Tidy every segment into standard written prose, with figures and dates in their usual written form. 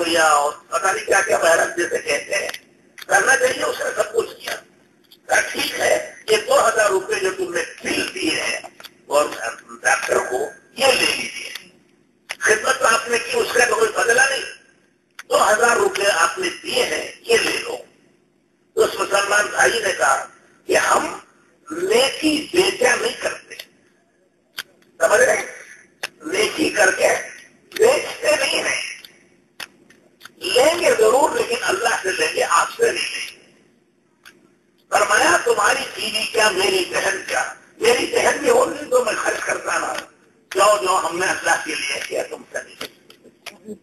شکریہ اور پتہ نہیں کیا کیا بہرحال جیسے کہتے ہیں کرنا چاہیے، اس نے سب کچھ کیا. ٹھیک ہے، یہ 2000 روپے جو تم نے بل دیے ہیں اور ڈاکٹر کو یہ لے لیجیے. خدمت تو آپ نے کی، اس کا تو کوئی بدلا نہیں. 2000 روپے آپ نے دیے ہیں، یہ لے لو. تو اس مسلمان بھائی نے کہا کہ ہم نیکی بیچا نہیں کرتے، سمجھ رہے؟ نیکی کر کے بیچتے نہیں ہیں. لیں گے ضرور لیکن اللہ سے لیں گے، آپ سے نہیں لیں گے. فرمایا تمہاری بیوی کیا، میری بہن کیا، میری بہن بھی ہوتی تو میں خرچ کرتا رہا. جو ہم نے اللہ کے لیے کیا تم سے نہیں.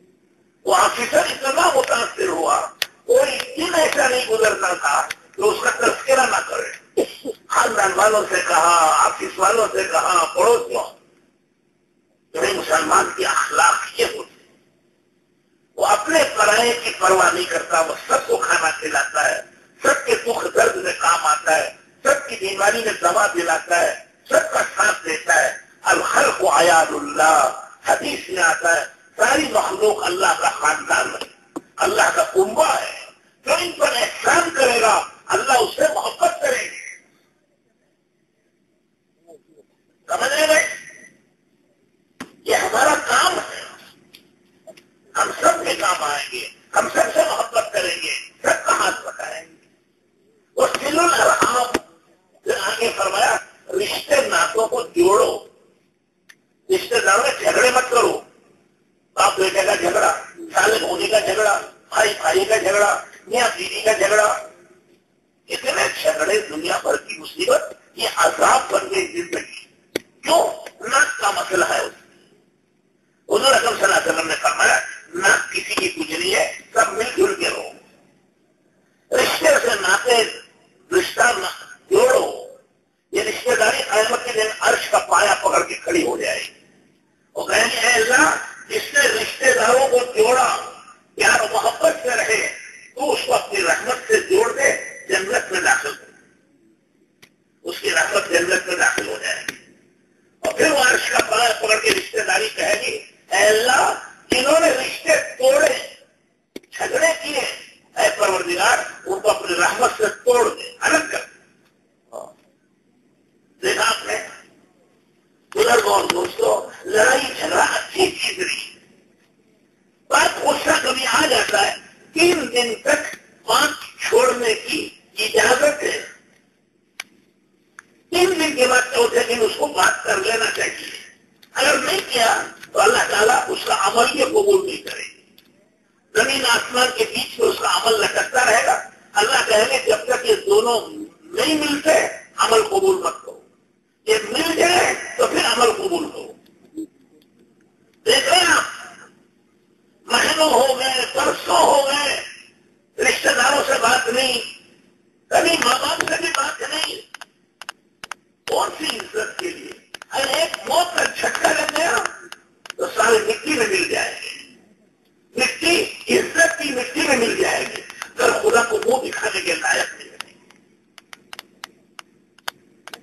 وہ آفیسر اتنا متاثر ہوا، کوئی دن ایسا نہیں گزرتا تھا کہ اس کا تذکرہ نہ کرے. خاندان والوں سے کہا، آفس والوں سے کہا، پڑوسیوں. مسلمان کی اخلاق یہ ہوتی، وہ اپنے پرائے کی پرواہ نہیں کرتا. وہ سب کو کھانا کھلاتا ہے، سب کے دکھ درد میں کام آتا ہے، سب کی بیماری میں دوا دلاتا ہے، سب کا ساتھ دیتا ہے. الخلق عیال اللہ، حدیث میں آتا ہے ساری مخلوق اللہ کا خاندان ہے، اللہ کا کنبہ ہے. جو ان پر احسان کرے گا اللہ اس سے محبت کرے گی. سمجھ گئے؟ یہ ہمارا کام ہے، ہم سب کے کام آئیں گے، ہم سب سے محبت کریں گے، سب کا ہاتھ بٹائیں گے. وہ سل الارحام آگے فرمایا رشتے ناتوں کو جوڑو. رشتے داروں میں جھگڑے مت کرو. باپ بیٹے کا جھگڑا، سالے ہونے کا جھگڑا، بھائی بھائی کا جھگڑا، میاں بیوی کا جھگڑا، اتنے جھگڑے دنیا بھر کی مصیبت. یہ عذاب بن گئی زندگی. کیوں؟ ناک کا مسئلہ ہے. حضور اکرم صلی اللہ علیہ وسلم نے فرمایا ناک کسی کی کچھ نہیں ہے، سب مل جل کے رہو. رشتے سے ناطے رشتہ جوڑو. یہ رشتے داری قیامت کے دن عرش کا پایا پکڑ کے کھڑی ہو جائے گی. وہ کہیں گے اے اللہ جس نے رشتے داروں کو جوڑا، پیار و محبت سے رہے، تو اس کو اپنی رحمت سے جوڑ دے، جنت میں داخل کر. اس کی رحمت جنت میں داخل ہو جائے گی. اور پھر وہ عرش کا پایا پکڑ کے رشتے داری کہے گی اے اللہ جنہوں نے رشتے توڑے، جھگڑے کیے، اے پروردگار ان کو اپنی رحمت سے توڑ دے، الگ کر. دیکھا آپ نے بزرگوں اور دوستوں، لڑائی جھگڑا اچھی چیز نہیں. بات غصہ کبھی آ جاتا ہے، 3 دن تک بات چھوڑنے کی اجازت ہے. 3 دن کے بعد چوتھے دن اس کو بات کر لینا چاہیے. اگر نہیں کیا تو اللہ تعالیٰ اس کا عمل یہ قبول نہیں کرے گی. زمین آسمان کے بیچ میں اس کا عمل لٹکتا رہے گا. اللہ کہے گا جب تک یہ دونوں نہیں ملتے عمل قبول مت کرو. یہ مل جائے تو پھر عمل قبول کرو. دیکھ رہے ہیں آپ، مہینوں ہو گئے، برسوں ہو گئے، رشتے داروں سے بات نہیں، کبھی ماں باپ سے بھی بات نہیں. کون سی عزت کے لیے؟ اگر ایک موت کا جھٹکا لگ گیا تو سارے مٹی میں مل جائے گی. مٹی عزت کی مٹی میں مل جائے گی، اگر خدا کو منہ دکھانے کے لائق نہیں رہے.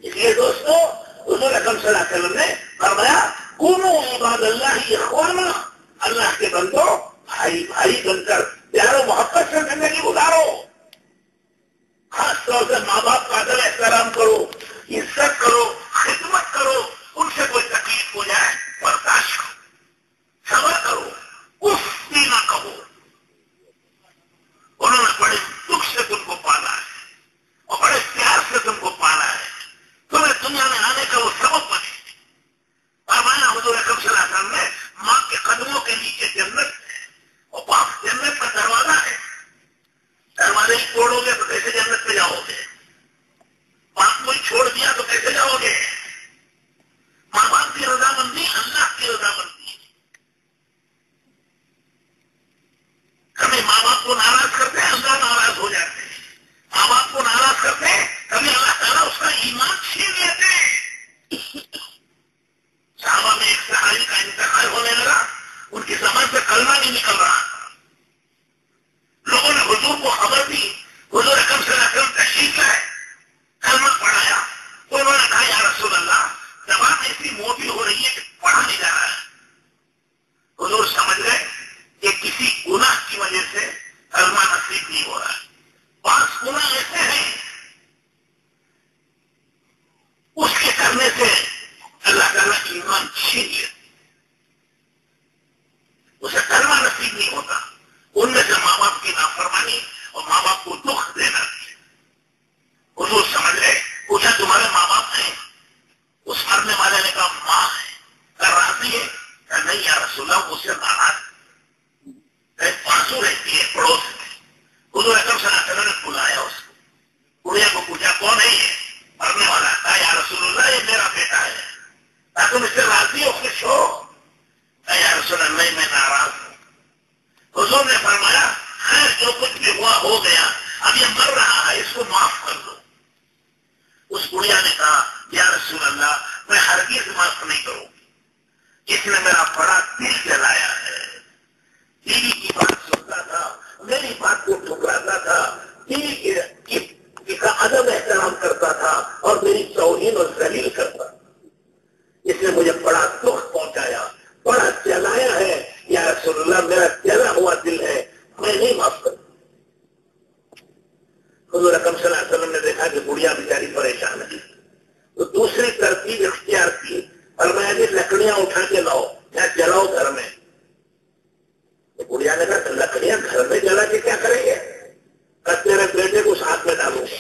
اس لیے دوستو حضور اکرم صلی اللہ علیہ وسلم نے فرمایا کونوا عباد اللہ اخوانا، اللہ کے بندو بھائی بھائی بن کر پیار و محبت سے زندگی گزارو. خاص طور سے ماں باپ کا ادب احترام کرو، عزت کرو، خدمت کرو. ان سے کوئی تکلیف ہو جائے برداشت کرو، صبر کرو، اف بھی نہ کہو. انہوں نے بڑے دکھ سے تم کو پالا ہے اور بڑے پیار سے تم کو پالا ہے. تمہیں دنیا میں آنے کا وہ سبب بنے. اور میں حضور اکرم صلی اللہ علیہ وسلم نے ماں کے قدموں کے نیچے جنت ہے اور باپ جنت کا دروازہ ہے. دروازے ہی توڑو گے تو کیسے جنت میں جاؤ گے؟ باپ کو ہی چھوڑ دیا تو کیسے جاؤ گے؟ ماں باپ کی رضامندی توہین اور ذلیل کرتا، اس نے مجھے بڑا دکھ پہنچایا، بڑا جلایا ہے، یا رسول اللہ میرا جلا ہوا دل ہے، میں نہیں معاف کروں۔ حضور اکرم صلی اللہ علیہ وسلم نے دیکھا کہ بڑھیا بیچاری پریشان ہے، تو دوسری ترتیب اختیار کی، اور میں ابھی لکڑیاں اٹھا کے لاؤ، یا جلاؤ گھر میں۔ تو بڑھیا نے کہا لکڑیاں گھر میں جلا کے کیا کریں گے؟ تیرے بیٹے کو ساتھ میں ڈالوں گا۔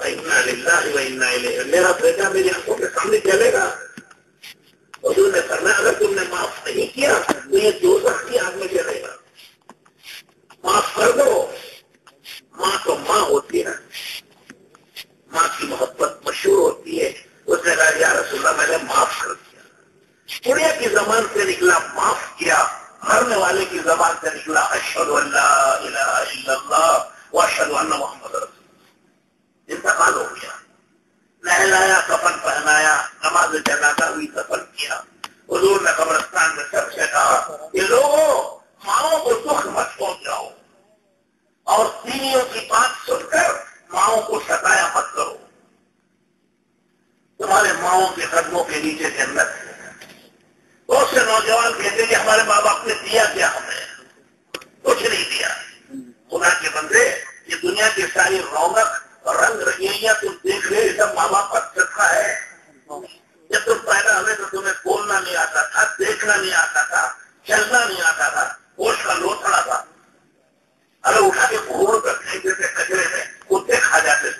اِنَّا لِلَّهِ وَإِنَّا إِلَيْهِ، میرا بیٹا میری آنکھوں کے سامنے جلے گا۔ حضور نے فرمایا اگر تم نے معاف نہیں کیا تو یہ دوزخ کی آگ میں جلے گا، معاف کر دو۔ ماں تو ماں ہوتی ہے، ماں کی محبت مشہور ہوتی ہے۔ اس نے کہا یا رسول اللہ میں نے معاف کر دیا۔ بڑھیا کی زبان سے نکلا معاف کیا، مرنے والے کی زبان سے نکلا اشہد ان لا الہ الا اللہ واشہد ان محمد رسول اللہ۔ انتقال ہو گیا، نہلایا، کفن پہنایا، نماز جنازہ ہوئی، دفن کیا۔ حضور نے قبرستان میں سب سے کہا کہ لوگوں ماؤں کو دکھ مت پہنچاؤ، اور بیویوں کی بات سن کر ماؤں کو ستایا مت کرو، تمہارے ماؤں کے قدموں کے نیچے جنت ہے۔ بہت سے نوجوان کہتے کہ ہمارے ماں باپ نے دیا کیا ہمیں؟ کچھ نہیں دیا۔ خدا کے بندے، یہ دنیا کی ساری رونق اور رنگ رنگیاں تم دیکھ رہے، یہ سب ماں باپ کا صدقہ ہے۔ جب تم پیدا ہوئے تو تمہیں بولنا نہیں آتا تھا، دیکھنا نہیں آتا تھا، چلنا نہیں آتا تھا، ہوش کا لوتھڑا تھا، اگر اٹھا کے گھوڑ کر پھینکتے تھے کچرے میں، کتے کھا جاتے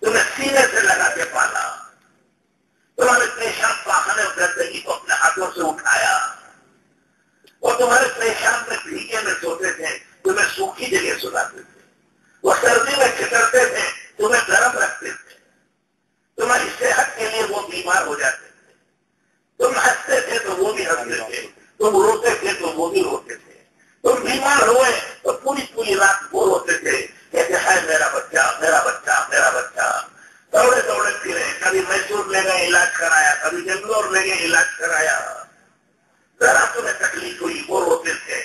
تمہیں سینے سے لگا کے پالا، تمہارے پیشاب پاخانے اور گندگی کو اپنے ہاتھوں سے اٹھایا، اور تمہارے پیشاب میں بھیگے میں سوتے تھے، تمہیں سوکھی جگہ سلاتے تھے، وہ سردی میں چکرتے تھے، تمہیں گرم رکھتے تھے، تمہاری صحت کے لیے وہ بیمار ہو جاتے تھے، تم ہنستے تھے تو وہ بھی ہنستے تھے، تم روتے تھے تو وہ بھی روتے تھے، تم بیمار ہوئے تو پوری پوری رات بور ہوتے تھے، کہتے ہے میرا بچہ میرا بچہ میرا بچہ، دوڑے دوڑے پھرے، کبھی میسور لے گئے علاج کرایا، کبھی بنگلور لے گئے علاج کرایا، ذرا تمہیں تکلیف ہوئی وہ روتے تھے،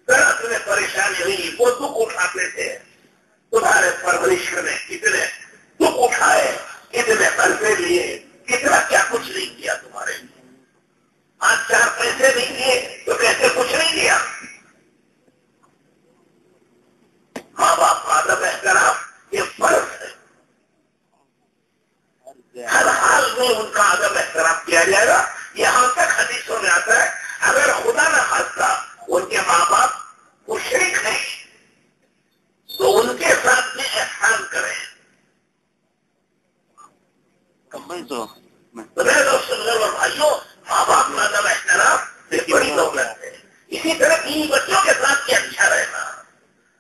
ذرا تمہیں پریشانی ہوئی وہ دکھ اٹھاتے تھے۔ تمہارے پرورش نے کتنے دکھ اٹھائے، کتنے قرضے لیے، کتنا کیا کچھ نہیں کیا تمہارے لیے۔ آج 4 پیسے نہیں دیے تو کہتے کچھ نہیں دیا۔ ماں باپ کا ادب احترام یہ فرض ہے، ہر حال میں ان کا ادب احترام کیا جائے گا۔ یہاں تک حدیثوں میں آتا ہے اگر خدا نہ خواستہ ان کے ماں باپ مشرک ہیں تو ان کے ساتھ میں احسان کریں۔ میرے دوستوں اور بھائیوں، ماں باپ کا ادب احترام یہ بڑی دولت ہے۔ اسی طرح بیوی بچوں کے ساتھ بھی اچھا رہنا۔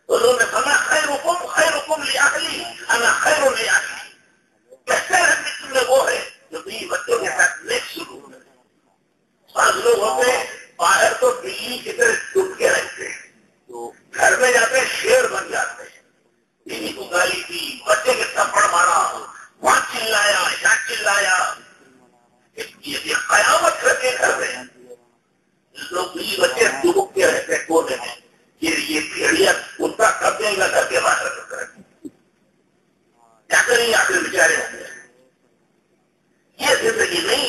حضور نے فرمایا خیرکم لأہلی انا خیر لأہلی، بہتر ہے میں وہ ہے جو بیوی بچوں کے ساتھ نیک سلوک کرے۔ بعض لوگ ہوتے ہیں باہر تو بیوی کی طرح ڈوب کے رہتے ہیں، گھر میں جاتے شیر بن جاتے ہیں، بیوی کو گالی دی، بچے کے تھپڑ مارا، وہاں چلایا یہاں چلایا، یہ قیامت کر کے گھر میں لوگ بیوی بچے ڈوب کے رہتے کونے میں، یہ بھیڑیا کتا کب دے گا گھر کے باہر کیا کریں گے آخر بیچارے ہوں گے۔ یہ زندگی نہیں۔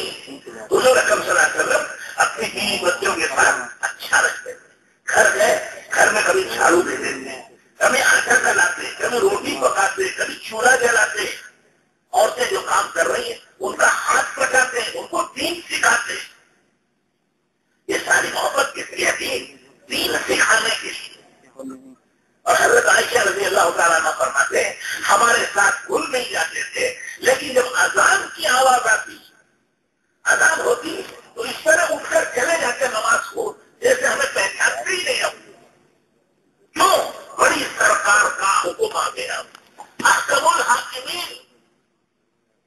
حضور اکرم صلی اللہ علیہ وسلم اپنی بیوی بچوں کے ساتھ اچھا رکھتے تھے، گھر گئے گھر میں کبھی جھاڑو دے دیتے، کبھی آٹا جلاتے، کبھی روٹی پکاتے، کبھی چولہا جلاتے، عورتیں جو کام کر رہی ہیں ان کا ہاتھ پکاتے، ان کو دین سکھاتے۔ یہ ساری محبت کس لیے تھی؟ دین سکھانے کے لیے۔ اور حضرت عائشہ رضی اللہ تعالیٰ عنہ فرماتے ہیں ہمارے ساتھ گھل نہیں جاتے تھے، لیکن جب اذان کی آواز آتی، اذان ہوتی تو اس طرح اٹھ کر چلے جاتے نماز کو جیسے ہمیں پہچانتے ہی نہیں۔ کیوں؟ بڑی سرکار کا حکم آ گیا، احکم الحاکمین،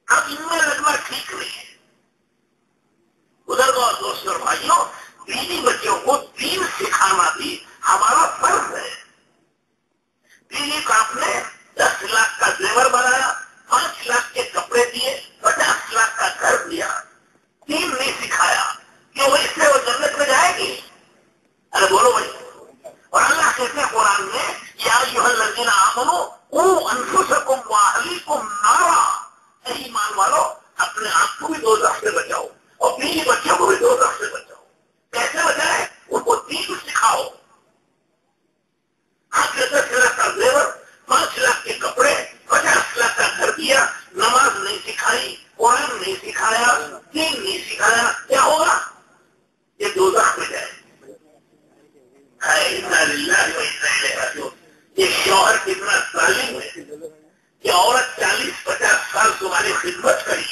اب ان میں لگنا ٹھیک نہیں ہے۔ بزرگوں اور دوستوں اور بھائیوں، بیوی بچوں کو دین سکھانا بھی ہمارا فرض ہے۔ بیوی کو آپ نے 10 لاکھ کا زیور بنایا، 5 لاکھ کے کپڑے دیے، 50 لاکھ کا گھر دیا، دین نہیں سکھایا، کیوں اس سے وہ جنت میں جائے گی؟ ارے بولو بھائی۔ اور اللہ کہتے ہیں قرآن میں یا ایھا الذین آمنوا قوا انفسکم واہلیکم نارا، کو بھی دوزخ سے بچاؤ اور بیوی بچوں کو بھی دوزخ سے بچاؤ. کیسے بچائے؟ ان کو دین سکھاؤ. آپ نے 10 لاکھ کا زیور، 5 لاکھ کے کپڑے، 50 لاکھ کا گھر دیا، نماز نہیں سکھائی، قرآن نہیں سکھایا، دین نہیں سکھایا، کیا ہوگا؟ یہ دوزخ میں جائے. یہ شوہر کتنا ظالم ہے. یہ عورت 40-50 سال تمہاری خدمت کری،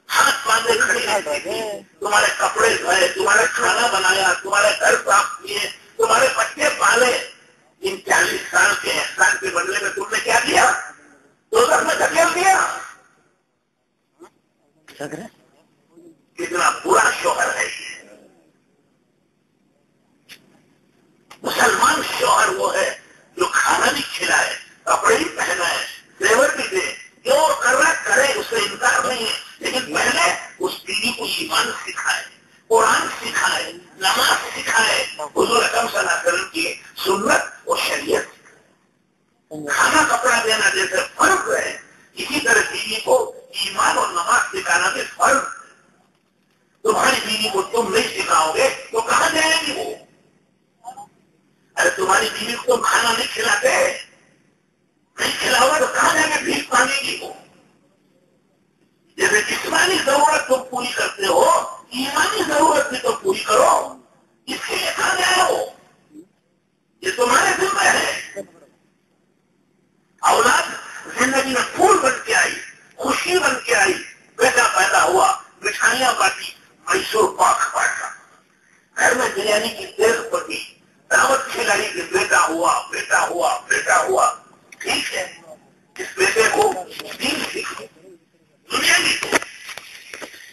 ہاتھ باندھے کھڑی رہتی تھی، تمہارے کپڑے دھوئے، تمہارا کھانا بنایا، تمہارے گھر صاف کیے، تمہارے بچے پالے. ان 40 سال کے احسان کے بدلے میں تم نے کیا کیا؟ دوزخ میں دھکیل دیا. کتنا برا شوہر ہے یہ. مسلمان شوہر وہ ہے جو کھانا بھی کھلائے، کپڑے بھی پہنائے، زیور بھی دے، جو کر رہا کرے، اس سے انکار نہیں ہے، لیکن پہلے اس بیوی کو ایمان سکھائے، قرآن سکھائے، نماز سکھائے، حضور اکرم صلی اللہ علیہ وسلم کی سنت اور شریعت. کھانا کپڑا دینا جیسے فرض ہے، اسی طرح بیوی کو ایمان اور نماز سکھانا بھی فرض. تمہاری بیوی کو تم نہیں سکھاؤ گے تو کہاں جائے گی وہ؟ ارے تمہاری بیوی کو تم کھانا نہیں کھلاتے، نہیں کھلاؤ گے تو کہاں جا کے بھیک مانگے گی وہ؟ جیسے جسمانی ضرورت تم پوری کرتے ہو، ایمانی ضرورت بھی تو پوری کرو. اس کے لیے کہاں جائے ہو؟ یہ تمہارے ذمہ ہے. اولاد زندگی میں پھول بن کے آئی، خوشی بن کے آئی، بیٹا پیدا ہوا، مٹھائیاں بانٹی، میسور پاک بانٹا، گھر میں بریانی کی دیگ پکی، دعوت کھلائی کہ بیٹا ہوا، بیٹا ہوا، بیٹا ہوا. ٹھیک ہے، اس بیٹے کو دین سیکھو، دنیا بھی دو.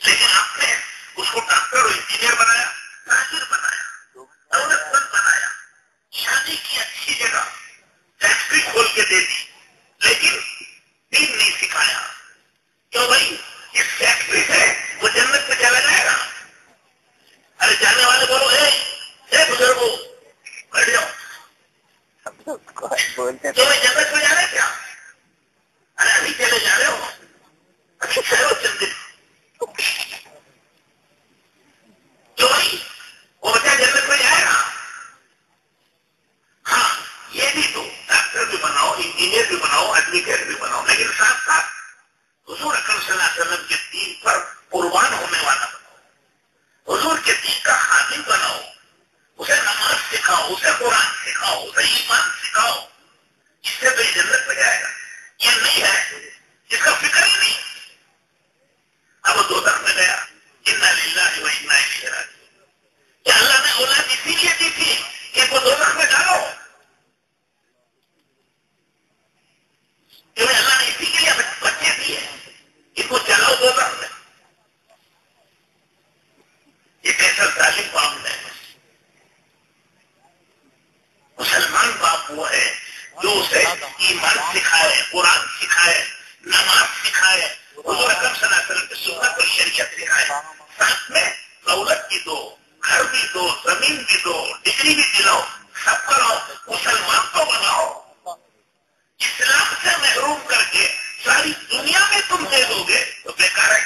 لیکن آپ نے اس کو ڈاکٹر اور انجینئر بنایا، تاجر بنایا، دولت مند بنایا، شادی کی اچھی جگہ فیکٹری کھول کے دے دی، لیکن دین نہیں سکھایا. کیوں بھائی؟ اس فیکٹری سے وہ جنت میں چلا جائے گا. ارے جانے والے بولو، اے بزرگوں بیٹھ جاؤ، تو میں جنت میں جا رہے کیا؟ ارے ابھی چلے جا رہے ہو، ابھی چلو چند دن. کیوں بھائی؟ وہ بچہ جنت میں جائے گا. ہاں یہ بھی تو ڈاکٹر بھی بناؤ، انجینئر بھی بناؤ، ایڈوکیٹ بھی بناؤ، لیکن ساتھ ساتھ حضور اکرم صلی اللہ علیہ وسلم کے دین پر قربان ہونے والا بناؤ، حضور کے دین کا خادم بناؤ. اسے نماز سکھاؤ، اسے قرآن سکھاؤ، اسے ایمان سکھاؤ. اس سے تو یہ جنت میں جائے گا. یہ نہیں ہے، اس کا فکر ہی نہیں. اب وہ دوزخ میں گیا. انا للہ و انا الیہ راجعون. کیا اللہ نے اولاد اسی لیے دی تھی کہ ان کو دوزخ میں ڈالو؟ کیونکہ اللہ نے اسی کے لیے بچے دیے، ان کو چلاؤ دوزخ میں. یہ کیسا ظالم باپ ہے. مسلمان باپ وہ ہے جو اسے ایمان سکھائے، قرآن سکھائے، نماز سکھائے، حضور اکرم صلی اللہ علیہ وسلم کی سنت اور شریعت سکھائے. ساتھ میں دولت بھی دو، گھر بھی دو، زمین بھی دو، ڈگری بھی دلاؤ، سب کراؤ، مسلمان کو بناؤ. اسلام سے محروم کر کے ساری دنیا میں تم دے دو گے تو بیکار ہے.